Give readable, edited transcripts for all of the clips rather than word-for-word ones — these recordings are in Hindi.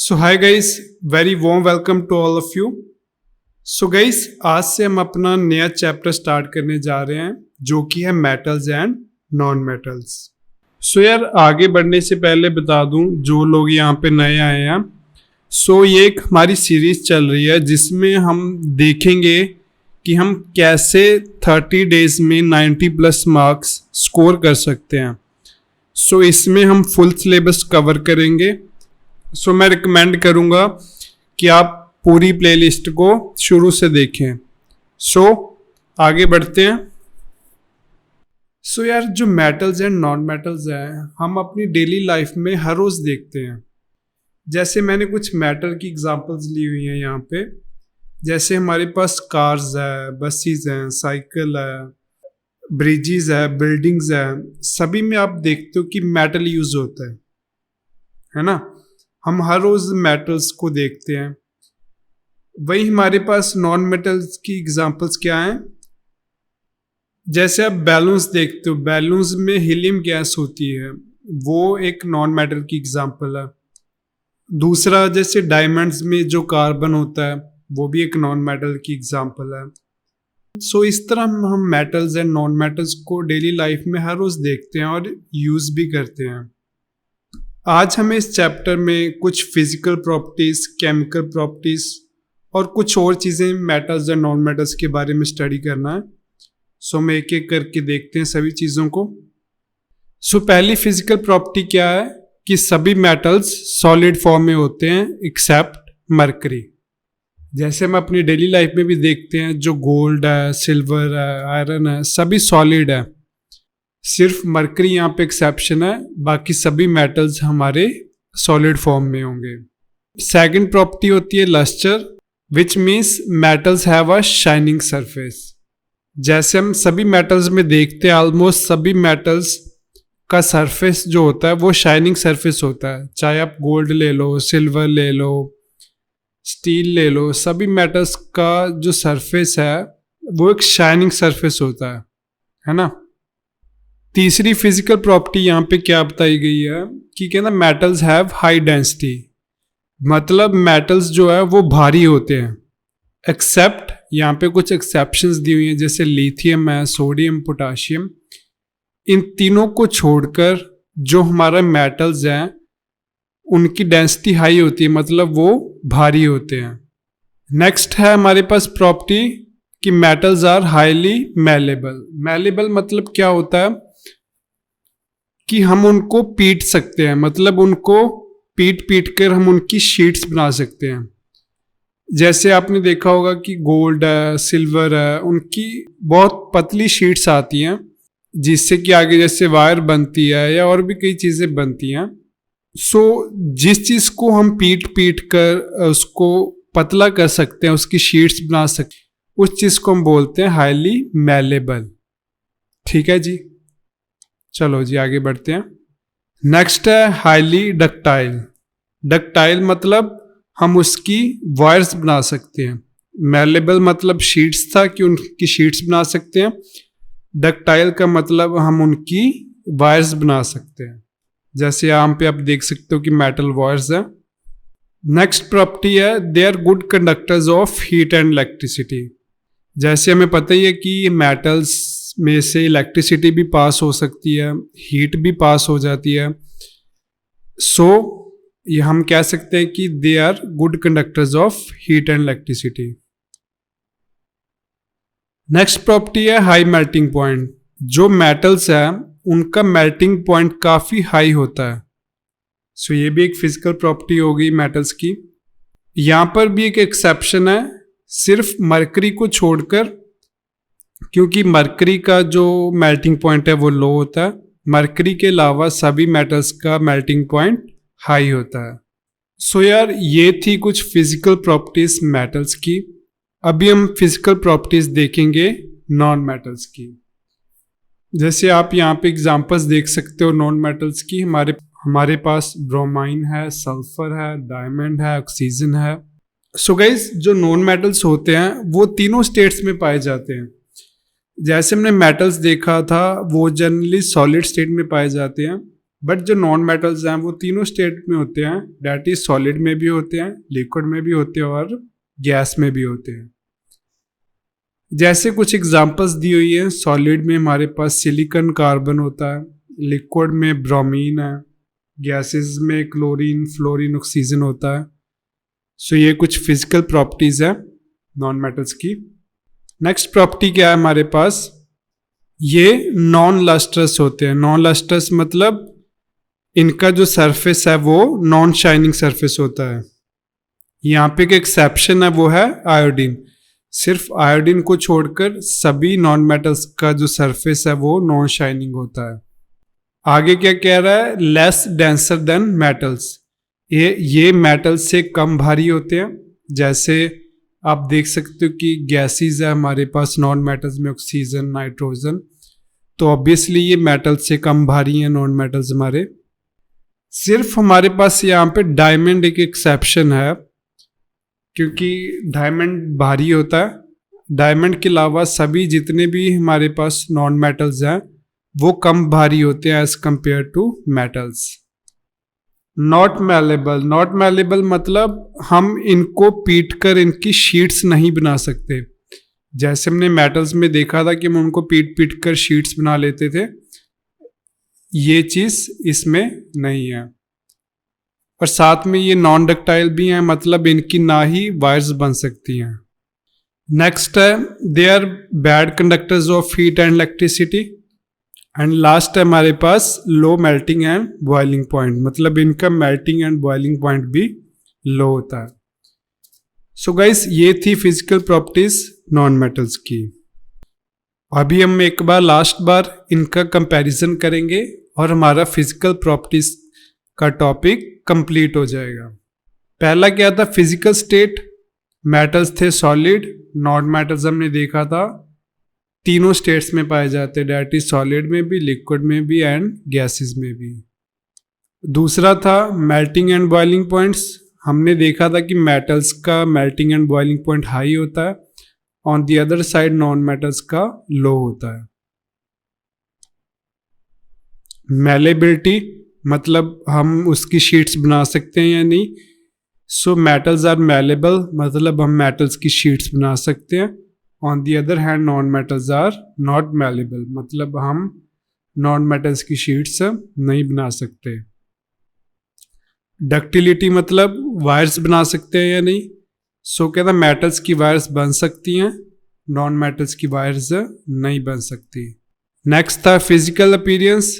So hi guys, very warm welcome to all of you. So guys, आज से हम अपना नया चैप्टर स्टार्ट करने जा रहे हैं जो कि है मेटल्स एंड नॉन मेटल्स। सो यार, आगे बढ़ने से पहले बता दूं जो लोग यहाँ पे नए आए हैं, सो ये एक हमारी सीरीज चल रही है जिसमें हम देखेंगे कि हम कैसे 30 डेज में 90 प्लस मार्क्स स्कोर कर सकते हैं। सो इसमें हम फुल सिलेबस कवर करेंगे। सो मैं रिकमेंड करूँगा कि आप पूरी प्लेलिस्ट को शुरू से देखें। सो आगे बढ़ते हैं। सो यार, जो मेटल्स एंड नॉन मेटल्स हैं हम अपनी डेली लाइफ में हर रोज़ देखते हैं। जैसे मैंने कुछ मेटल की एग्जांपल्स ली हुई हैं यहाँ पे। जैसे हमारे पास कार्स है, बसेस हैं, साइकिल है, ब्रिजेस है, बिल्डिंग्स है, सभी में आप देखते हो कि मेटल यूज होता है ना। हम हर रोज मेटल्स को देखते हैं। वही हमारे पास नॉन मेटल्स की एग्जांपल्स क्या हैं? जैसे आप बैलून्स देखते हो, बैलून्स में हीलियम गैस होती है, वो एक नॉन मेटल की एग्जांपल है। दूसरा, जैसे डायमंड्स में जो कार्बन होता है वो भी एक नॉन मेटल की एग्जांपल है। सो इस तरह हम मेटल्स एंड नॉन मेटल्स को डेली लाइफ में हर रोज देखते हैं और यूज भी करते हैं। आज हमें इस चैप्टर में कुछ फिजिकल प्रॉपर्टीज, केमिकल प्रॉपर्टीज और कुछ और चीज़ें मेटल्स एंड नॉन मेटल्स के बारे में स्टडी करना है। सो हम एक एक करके देखते हैं सभी चीज़ों को। सो पहली फिजिकल प्रॉपर्टी क्या है कि सभी मेटल्स सॉलिड फॉर्म में होते हैं एक्सेप्ट मरकरी। जैसे हम अपनी डेली लाइफ में भी देखते हैं, जो गोल्ड है, सिल्वर है, आयरन है, सभी सॉलिड है। सिर्फ मरकरी यहाँ पे एक्सेप्शन है, बाकी सभी मेटल्स हमारे सॉलिड फॉर्म में होंगे। सेकंड प्रॉपर्टी होती है lustre, which means metals have a shining surface. जैसे हम सभी मेटल्स में देखते हैं, ऑलमोस्ट सभी मेटल्स का सरफेस जो होता है वो शाइनिंग सरफेस होता है। चाहे आप गोल्ड ले लो, सिल्वर ले लो, स्टील ले लो, सभी मेटल्स का जो सरफेस है वो एक शाइनिंग सरफेस होता है ना। तीसरी फिजिकल प्रॉपर्टी यहाँ पे क्या बताई गई है कि कहना मेटल्स हैव हाई डेंसिटी, मतलब मेटल्स जो है वो भारी होते हैं। एक्सेप्ट, यहाँ पे कुछ एक्सेप्शंस दी हुई हैं, जैसे लिथियम है, सोडियम, पोटाशियम। इन तीनों को छोड़कर जो हमारा मेटल्स हैं उनकी डेंसिटी हाई होती है, मतलब वो भारी होते हैं। नेक्स्ट है हमारे पास प्रॉपर्टी कि metals are highly malleable. Malleable मतलब क्या होता है कि हम उनको पीट सकते हैं, मतलब उनको पीट कर हम उनकी शीट्स बना सकते हैं। जैसे आपने देखा होगा कि गोल्ड है, सिल्वर है, उनकी बहुत पतली शीट्स आती हैं जिससे कि आगे जैसे वायर बनती है या और भी कई चीज़ें बनती हैं। सो जिस चीज़ को हम पीट कर उसको पतला कर सकते हैं, उसकी शीट्स बना सकते हैं, उस चीज़ को हम बोलते हैं हाईली मैलेबल। ठीक है जी, चलो जी आगे बढ़ते हैं। नेक्स्ट है हाईली डक्टाइल। डक्टाइल मतलब हम उसकी वायर्स बना सकते हैं। मैलेबल मतलब शीट्स था कि उनकी शीट्स बना सकते हैं। डक्टाइल का मतलब हम उनकी वायर्स बना सकते हैं। जैसे यहाँ पे आप देख सकते हो कि मेटल वायर्स है। नेक्स्ट प्रॉपर्टी है they are good conductors of heat and electricity. जैसे हमें पता ही है कि मेटल्स में से इलेक्ट्रिसिटी भी पास हो सकती है, हीट भी पास हो जाती है। सो ये हम कह सकते हैं कि they are good conductors of heat and electricity. Next property है हाई मेल्टिंग पॉइंट। जो मेटल्स है उनका मेल्टिंग पॉइंट काफ़ी हाई होता है। सो ये भी एक फिजिकल प्रॉपर्टी हो गई मेटल्स की। यहाँ पर भी एक एक्सेप्शन है, सिर्फ मरकरी को छोड़कर, क्योंकि मरकरी का जो मेल्टिंग पॉइंट है वो लो होता है। मरकरी के अलावा सभी मेटल्स का मेल्टिंग पॉइंट हाई होता है। सो यार, ये थी कुछ फिजिकल प्रॉपर्टीज मेटल्स की। अभी हम फिजिकल प्रॉपर्टीज देखेंगे नॉन मेटल्स की। जैसे आप यहाँ पे एग्जांपल्स देख सकते हो नॉन मेटल्स की। हमारे पास ब्रोमाइन है, सल्फर है, डायमंड है, ऑक्सीजन है। सो गाइस, जो नॉन मेटल्स होते हैं वो तीनों स्टेट्स में पाए जाते हैं। जैसे हमने मेटल्स देखा था वो जनरली सॉलिड स्टेट में पाए जाते हैं, बट जो नॉन मेटल्स हैं वो तीनों स्टेट में होते हैं, डेट इज सॉलिड में भी होते हैं, लिक्विड में भी होते हैं और गैस में भी होते हैं। जैसे कुछ एग्जांपल्स दी हुई है, सॉलिड में हमारे पास सिलिकॉन कार्बन होता है, लिक्विड में ब्रोमीन है, गैसेस में क्लोरीन फ्लोरीन ऑक्सीजन होता है। सो ये कुछ फिजिकल प्रॉपर्टीज है नॉन मेटल्स की। नेक्स्ट प्रॉपर्टी क्या है हमारे पास, ये नॉन लस्ट्रस होते हैं। नॉन लस्ट्रस मतलब इनका जो सरफेस है वो नॉन शाइनिंग सरफेस होता है। यहाँ पे एक एक्सेप्शन है, वो है आयोडीन। सिर्फ आयोडीन को छोड़कर सभी नॉन मेटल्स का जो सरफेस है वो नॉन शाइनिंग होता है। आगे क्या कह रहा है, लेस डेंसर देन मेटल्स। ये मेटल से कम भारी होते हैं। जैसे आप देख सकते हो कि गैसेस है हमारे पास नॉन मेटल्स में, ऑक्सीजन नाइट्रोजन, तो ऑब्वियसली ये मेटल से कम भारी हैं नॉन मेटल्स हमारे। सिर्फ हमारे पास यहाँ पे डायमंड एक एक्सेप्शन है, क्योंकि डायमंड भारी होता है। डायमंड के अलावा सभी जितने भी हमारे पास नॉन मेटल्स हैं वो कम भारी होते हैं as compare to metals. Not malleable, not malleable मतलब हम इनको पीट कर इनकी शीट्स नहीं बना सकते। जैसे हमने मेटल्स में देखा था कि हम उनको पीट पीट कर शीट्स बना लेते थे, ये चीज इसमें नहीं है। और साथ में ये नॉन डक्टाइल भी हैं, मतलब इनकी ना ही वायर्स बन सकती हैं। नेक्स्ट है, they are bad conductors of heat and electricity. And last है हमारे पास low melting and boiling point, मतलब इनका मेल्टिंग एंड बॉइलिंग पॉइंट भी लो होता है। सो गाइस, ये थी फिजिकल प्रॉपर्टीज नॉन मेटल्स की। अभी हम एक बार लास्ट बार इनका कंपैरिजन करेंगे और हमारा फिजिकल प्रॉपर्टीज का टॉपिक कंप्लीट हो जाएगा। पहला क्या था, फिजिकल स्टेट। मेटल्स थे सॉलिड, नॉन मेटल्स हमने देखा था तीनों स्टेट्स में पाए जाते हैं, डेट इज सॉलिड में भी, लिक्विड में भी एंड गैसेस में भी। दूसरा था मेल्टिंग एंड बॉइलिंग पॉइंट्स। हमने देखा था कि मेटल्स का melting and boiling point high होता है, on the other side non metals का लो होता है। मेलेबिलिटी मतलब हम उसकी शीट्स बना सकते हैं या नहीं। सो मेटल्स आर मेलेबल, मतलब हम मेटल्स की शीट्स बना सकते हैं। On the other hand non metals are not malleable, मतलब हम नॉन मेटल्स की शीट्स नहीं बना सकते। डक्टिलिटी मतलब वायर्स बना सकते हैं या नहीं। सो कहता मेटल्स की वायर्स बन सकती हैं, नॉन मेटल्स की वायर्स नहीं बन सकती। नेक्स्ट था फिजिकल अपीयरेंस।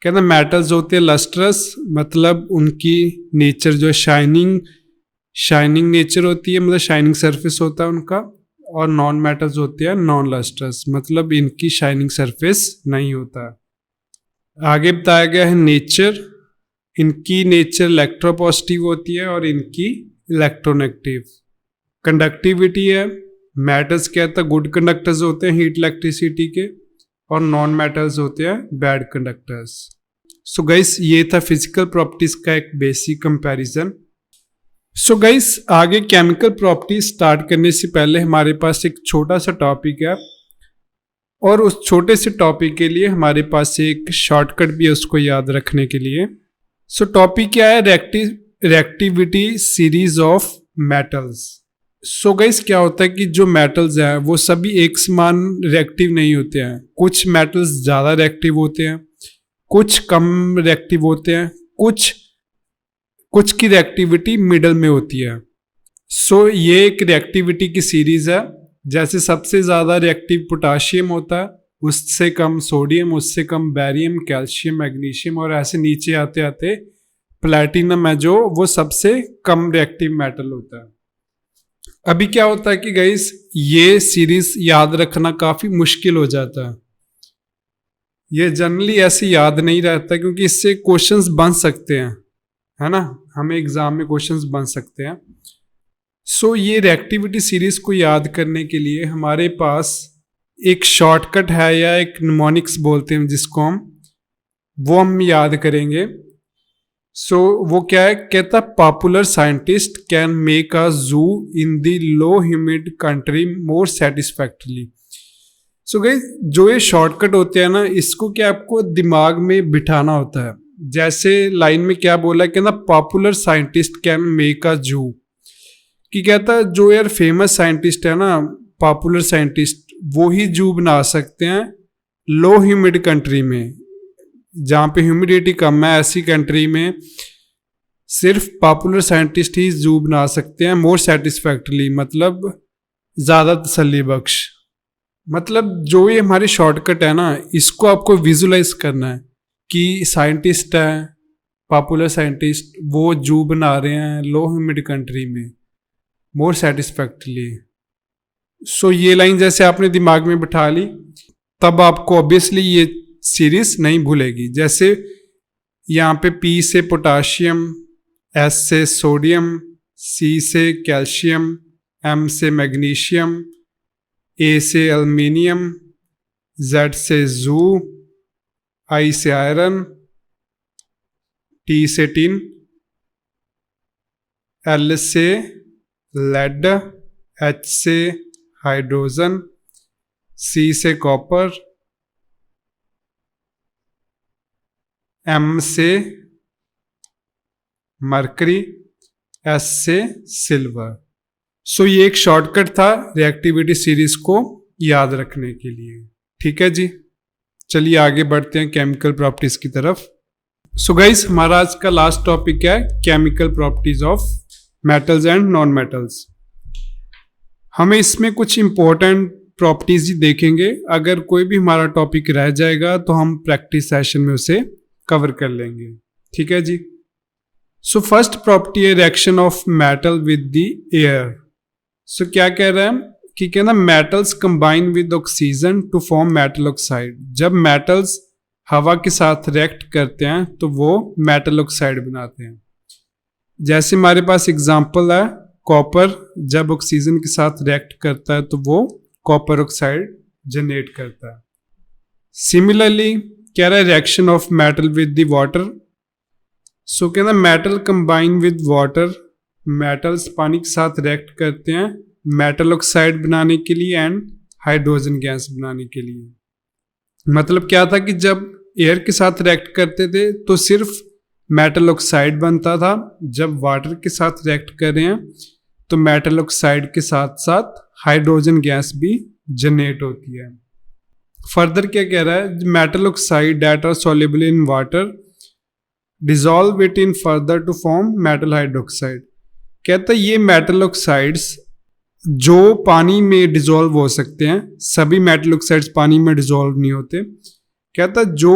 कहता मेटल्स होते हैं लस्ट्रस, मतलब उनकी नेचर जो शाइनिंग नेचर होती है, मतलब शाइनिंग सरफेस होता है उनका। और नॉन मेटल्स होते हैं नॉन लस्ट्रस, मतलब इनकी शाइनिंग सरफेस नहीं होता। आगे बताया गया है नेचर। इनकी नेचर इलेक्ट्रोपॉजिटिव होती है और इनकी इलेक्ट्रोनेगेटिव। कंडक्टिविटी है, मेटल्स कहता है गुड कंडक्टर्स होते हैं हीट इलेक्ट्रिसिटी के, और नॉन मेटल्स होते हैं बैड कंडक्टर्स। सो गाइस, ये था फिजिकल प्रॉपर्टीज का एक बेसिक कंपैरिजन। सो गाइस, आगे केमिकल प्रॉपर्टी स्टार्ट करने से पहले हमारे पास एक छोटा सा टॉपिक है, और उस छोटे से टॉपिक के लिए हमारे पास एक शॉर्टकट भी है उसको याद रखने के लिए। सो टॉपिक क्या है, reactivity series of metals. So guys, क्या होता है कि जो मेटल्स हैं वो सभी एक समान रिएक्टिव नहीं होते हैं। कुछ मेटल्स ज़्यादा रिएक्टिव होते हैं, कुछ कम रिएक्टिव होते हैं, कुछ की रिएक्टिविटी मिडल में होती है। सो ये एक रिएक्टिविटी की सीरीज है। जैसे सबसे ज़्यादा रिएक्टिव पोटाशियम होता है, उससे कम सोडियम, उससे कम बैरियम, कैल्शियम, मैग्नीशियम, और ऐसे नीचे आते आते प्लैटिनम है जो वो सबसे कम रिएक्टिव मेटल होता है। अभी क्या होता है कि गाइस, ये सीरीज याद रखना काफ़ी मुश्किल हो जाता है। ये जनरली ऐसे याद नहीं रहता क्योंकि इससे क्वेश्चंस बन सकते हैं, है ना, हमें एग्जाम में क्वेश्चंस बन सकते हैं। सो ये रिएक्टिविटी सीरीज को याद करने के लिए हमारे पास एक शॉर्टकट है, या एक निमोनिक्स बोलते हैं जिसको वो हम याद करेंगे। सो वो क्या है, कहता popular scientist can make a zoo in the low humid country more satisfactorily. So guys जो ये शॉर्टकट होते हैं ना, इसको क्या आपको दिमाग में बिठाना होता है। जैसे लाइन में क्या बोला कि ना, popular scientist can make a जू, कि कहता है जो यार फेमस साइंटिस्ट है ना, पॉपुलर साइंटिस्ट, वो ही जू बना सकते हैं लो ह्यूमिड कंट्री में, जहाँ पे ह्यूमिडिटी कम है, ऐसी कंट्री में सिर्फ पॉपुलर साइंटिस्ट ही जू बना सकते हैं मोर सेटिस्फैक्टरली, मतलब ज़्यादा तसल्ली बख्श। मतलब जो ये हमारी शॉर्टकट है ना, इसको आपको विजुलाइज करना है कि साइंटिस्ट है, पॉपुलर साइंटिस्ट, वो जू बना रहे हैं लो ह्यूमिड कंट्री में मोर सेटिस्फैक्टरली। सो ये लाइन जैसे आपने दिमाग में बिठा ली, तब आपको ऑब्वियसली ये सीरीज नहीं भूलेगी। जैसे यहाँ पे P से पोटाशियम, S से सोडियम, C से कैल्शियम, M से मैग्नीशियम, A से एल्युमिनियम, Z से जू, I से आयरन, T से टिन, L से लेड, H से हाइड्रोजन, C से कॉपर, M से मरकरी, S से सिल्वर। सो ये एक शॉर्टकट था रिएक्टिविटी सीरीज को याद रखने के लिए। ठीक है जी, चलिए आगे बढ़ते हैं केमिकल प्रॉपर्टीज की तरफ। सो गाइस हमारा आज का लास्ट टॉपिक है chemical properties of metals and non metals. हमें इसमें कुछ इंपॉर्टेंट प्रॉपर्टीज ही देखेंगे, अगर कोई भी हमारा टॉपिक रह जाएगा तो हम प्रैक्टिस सेशन में उसे कवर कर लेंगे। ठीक है जी। सो फर्स्ट प्रॉपर्टी है reaction of metal with the air. So क्या कह रहा है कि कहना metals combine with oxygen to form metal oxide. जब मेटल्स हवा के साथ रिएक्ट करते हैं तो वो मेटल ऑक्साइड बनाते हैं। जैसे हमारे पास एग्जांपल है कॉपर, जब ऑक्सीजन के साथ रिएक्ट करता है तो वो कॉपर ऑक्साइड जनरेट करता है। सिमिलरली कह रहा है reaction of metal with the water. So कहना metal combine with water, metals पानी के साथ रिएक्ट करते हैं मेटल ऑक्साइड बनाने के लिए एंड हाइड्रोजन गैस बनाने के लिए। मतलब क्या था कि जब एयर के साथ रिएक्ट करते थे तो सिर्फ मेटल ऑक्साइड बनता था, जब वाटर के साथ रिएक्ट कर रहे हैं तो मेटल ऑक्साइड के साथ साथ हाइड्रोजन गैस भी जनरेट होती है। फर्दर क्या कह रहा है, metal oxide that are soluble in water dissolve it in further to form metal hydroxide. कहता है ये मेटल ऑक्साइड्स जो पानी में डिसॉल्व हो सकते हैं, सभी मेटल ऑक्साइड्स पानी में डिसॉल्व नहीं होते। कहता है जो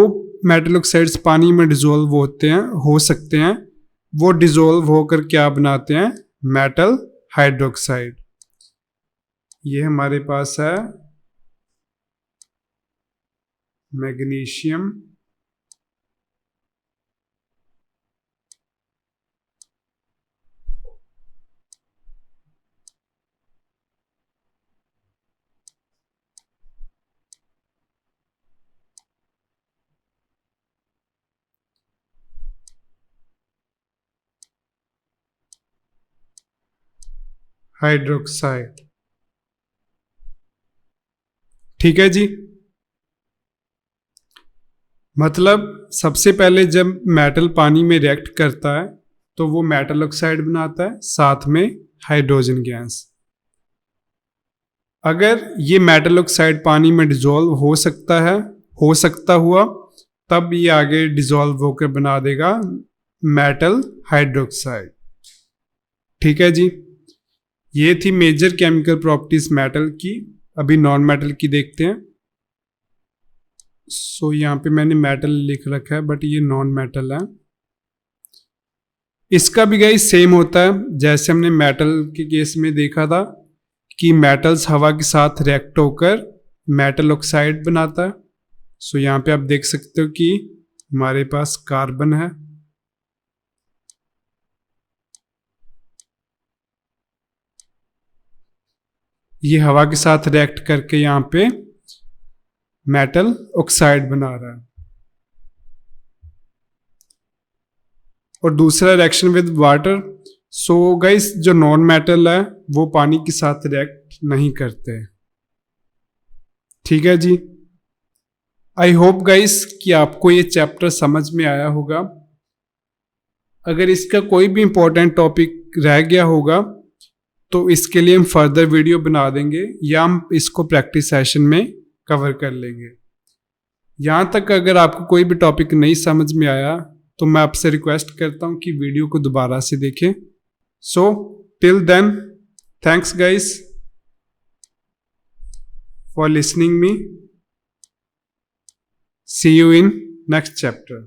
मेटल ऑक्साइड्स पानी में डिसॉल्व होते हैं, हो सकते हैं, वो डिसॉल्व होकर क्या बनाते हैं, मेटल हाइड्रोक्साइड। ये हमारे पास है मैग्नीशियम, हाइड्रोक्साइड। ठीक है जी। मतलब सबसे पहले जब मेटल पानी में रिएक्ट करता है तो वो मेटल ऑक्साइड बनाता है, साथ में हाइड्रोजन गैस। अगर ये मेटल ऑक्साइड पानी में डिसॉल्व हो सकता है, हो सकता हुआ, तब ये आगे डिसॉल्व होकर बना देगा मेटल हाइड्रोक्साइड। ठीक है जी। ये थी मेजर केमिकल प्रॉपर्टीज मेटल की। अभी नॉन मेटल की देखते हैं। सो यहाँ पे मैंने मेटल लिख रखा है बट ये नॉन मेटल है। इसका भी गाइस सेम होता है जैसे हमने मेटल के केस में देखा था कि मेटल्स हवा के साथ रिएक्ट होकर मेटल ऑक्साइड बनाता है। सो यहाँ पे आप देख सकते हो कि हमारे पास कार्बन है, ये हवा के साथ रिएक्ट करके यहाँ पे मेटल ऑक्साइड बना रहा है। और दूसरा reaction with water. So guys जो नॉन मेटल है वो पानी के साथ रिएक्ट नहीं करते। ठीक है जी। आई होप गाइस कि आपको ये चैप्टर समझ में आया होगा। अगर इसका कोई भी इंपॉर्टेंट टॉपिक रह गया होगा तो इसके लिए हम फर्दर वीडियो बना देंगे या हम इसको प्रैक्टिस सेशन में कवर कर लेंगे। यहाँ तक अगर आपको कोई भी टॉपिक नहीं समझ में आया तो मैं आपसे रिक्वेस्ट करता हूँ कि वीडियो को दोबारा से देखें। So till then, thanks guys for listening me. See you in next chapter.